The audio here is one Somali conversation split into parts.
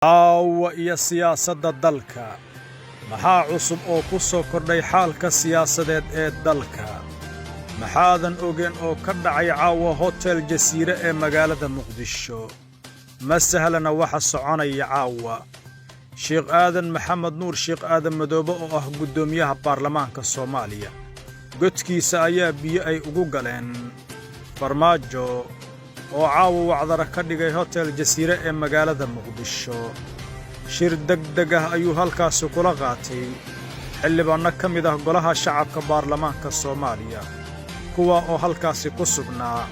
iyo siyaasadda dalka maxaa cusub oo ku soo kordhay xaalka siyaasadeed ee dalka maxaadan ogeen oo ka dhacay caawa hotel jasiire ee magaalada muqdisho ma sahlana waxa soconaya caawa sheekh aadan maxamed nuur sheekh aadan madoobe oo ah gudoomiyaha baarlamaanka Soomaaliya godkiisa ayaa biyo ay ugu galeen farmaajo oo caawa wacdara ka dhigay hotel jasiire ee magaalada muqdisho shir degdeg ah ayuu halkaas kula qaatay xildhibaano ka mid ah golaha shacabka baarlamaanka Soomaaliya kuwa oo halkaas ku sugnaa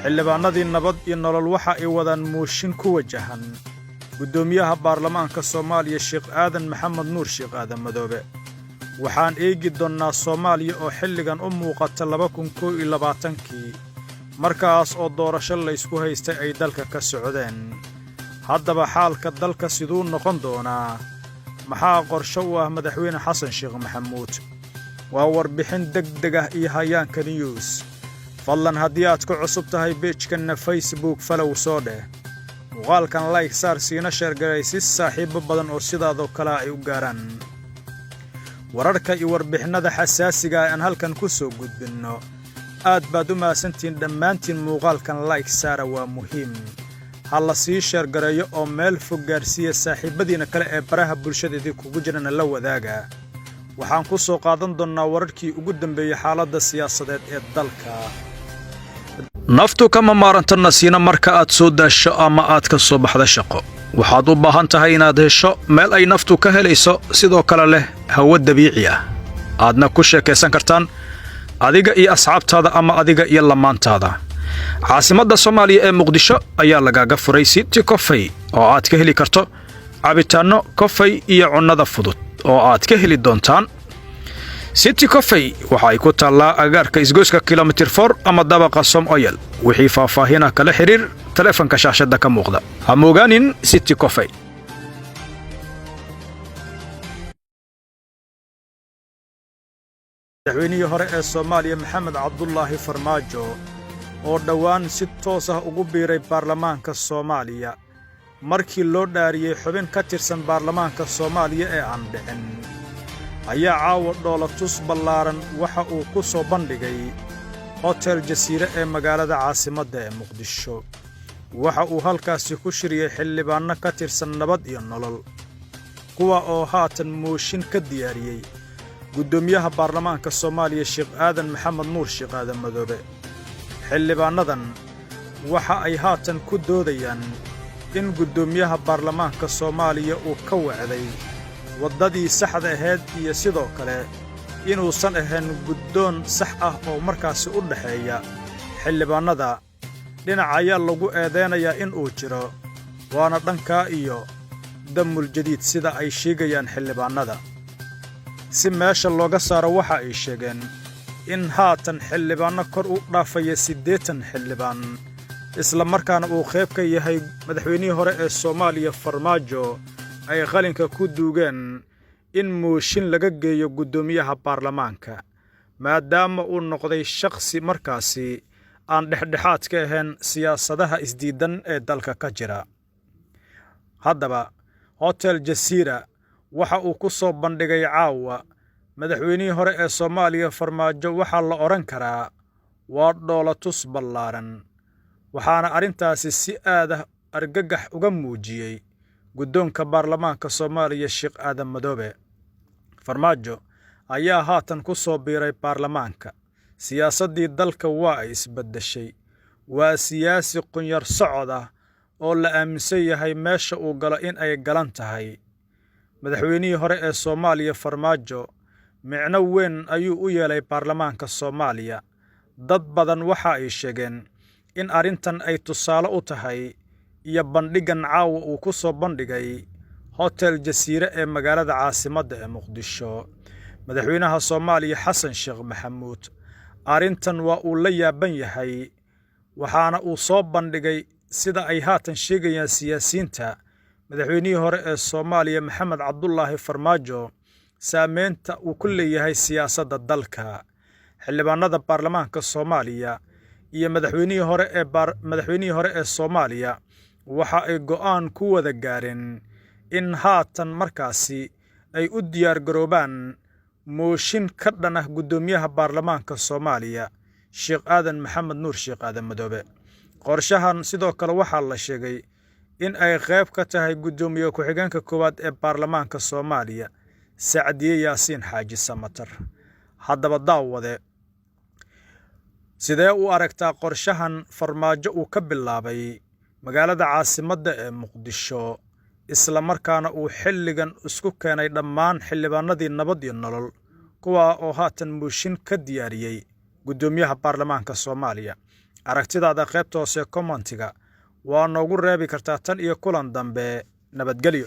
xildhibaanadii nabad iyo nolol waxa ay wadaan mooshin ku wajahan gudoomiyaha baarlamaanka Soomaaliya sheekh aadan maxamed nuur sheekh aadan madoobe waxaan eegi doonnaa Soomaaliya oo xilligan u muuqata 2022 markaas oo doorasho la isku haystay ay dalka ka socdeen haddaba xaalka dalka siduu noqon doonaa maxaa qorshe u ah madaxweyne xasan sheekh maxamuud waa warbixin degdeg ah iyo hayaanka news fadlan haddii aad ku cusub tahay page-kana Facebook follow soo dheh muuqaalkan like saar siina share garay si saaxiibo badan oo sidaadoo kale ay u gaaraan wararka iyo warbixinada xasaasiga ah aan halkan ku soo gudbinno aad baad u maasantiin dhammaantiin muuqaalkan like saara waa muhiim halla sii share gareeyo oo meel fog gaarsiiya saaxiibadiina kale ee baraha bulshadeedii kugu jirana la wadaaga waxaan ku soo qaadan doonnaa wararkii ugu dambeeyay xaaladda siyaasadeed ee dalka naftu kama maaranto nasiina marka aad soo daasho ama aad ka soo baxda shaqo waxaad u baahan tahay inaad hesho meel ay naftu ka helayso sidoo kale leh hawo dabiici ah aadna ku sheekaysan kartaan adiga iyo asxaabtaada ama adiga iyo lamaantaada caasimadda Soomaaliya ee Muqdisho ayaa lagaaga furay City Coffee oo aad ka heli karto cabitaanno coffee iyo cunnada fudud oo aad ka heli doontaan City Coffee waxa ay ku taallaa agaarka isgoyska kilometer 4 ama dabaqa Som Oil wixii faahfaahin kala xiriir taleefanka shaashada ka muuqda ha moogaanin City Coffee madaxweynihii hore ee Soomaaliya Maxamed Cabdullaahi Farmaajo oo dhawaan si toos ah ugu biiray baarlamaanka Soomaaliya markii loo dhaariyay xubin ka tirsan baarlamaanka Soomaaliya ee aan dhicin ayaa caawa dhoolatus ballaaran waxa uu ku soo bandhigay hotel jasiire ee magaalada caasimadda ee Muqdisho waxa uu halkaas ku shiriyay xildhibaano ka tirsan nabad iyo nolol kuwa oo haatan mooshin ka diyaariyay gudoomiyaha baarlamaanka Soomaaliya sheekh aadan maxamed nuur sheekh aadan madoobe xildhibaanadan waxa ay haatan ku doodayaan in gudoomiyaha baarlamaanka Soomaaliya uu ka wacday wadadii saxda ahayd iyo sidoo kale inuusan ahayn gudoon sax ah oo markaas u dhaxeeya xildhibaanada dhinaca ayaa lagu eedeynayaa in uu jiro waana dhanka iyo damul jadiid sida ay sheegayaan xildhibaanada si meesha looga saaro waxa ay sheegeen in haatan xildhibaano kor u dhaafaya 80 xildhibaan isla markaana uu qayb ka yahay madaxweynihii hore ee Soomaaliya Farmaajo ay qalinka ku duugeen in mooshin laga geeyo gudoomiyaha baarlamaanka maadaama uu noqday shakhsi markaasi aan dhexdhexaad ka ahayn siyaasadaha isdiidan ee dalka ka jira haddaba hotel jasiira waxa uu ku soo bandhigay caawa madaxweynihii hore ee Soomaaliya Farmaajo waxa la oran karaa waa dhoolatus ballaaran waxaana arintaasi si aad ah argagax uga muujiyay gudoonka baarlamaanka Soomaaliya sheekh aadan madoobe Farmaajo ayaa haatan ku soo biiray baarlamaanka siyaasadii dalka waa ay isbedeshay waa siyaasi qunyar socod ah oo la aaminsan yahay meesha uu galo in ay galan tahay madaxweynihii hore ee Soomaaliya Farmaajo micno weyn ayuu u yeelay baarlamaanka Soomaaliya dad badan waxa ay sheegeen in arintan ay tusaale u tahay iyo bandhigan caawa uu ku soo bandhigay hotel jasiire ee magaalada caasimadda ee Muqdisho madaxweynaha Soomaaliya Xasan Sheekh Maxamuud arintan waa uu la yaaban yahay waxaana uu soo bandhigay sida ay haatan sheegayaan siyaasiyiinta madaxweynihii hore ee Soomaaliya Maxamed Cabdullaahi Farmaajo saameynta uu ku leeyahay siyaasadda dalka xildhibaanada baarlamaanka Soomaaliya iyo madaxweynihii hore ee Soomaaliya waxa ay go'aan ku wada gaareen in haatan markaasi ay u diyaar garoobaan mooshin ka dhan ah guddoomiyaha baarlamaanka Soomaaliya Sheekh Aadan Maxamed Nuur Sheekh Aadan Madoobe. qorshahan sidoo kale waxaa la sheegay in ay qayb ka tahay guddoomiye ku-xigeenka koowaad ee baarlamaanka Soomaaliya Sacdiye Yaasiin Xaaji Samatar. haddaba daawade sidee u aragtaa qorshahan Farmaajo uu ka bilaabay magaalada caasimadda ee Muqdisho isla markaana uu xilligan isku keenay dhammaan xildhibaanadii nabad iyo nolol kuwa oo haatan mooshin ka diyaariyay guddoomiyaha baarlamaanka Soomaaliya? aragtidaada qaybta hoose commentiga waa noogu reebi kartaa tan iyo kulan dambe. nabadgelyo.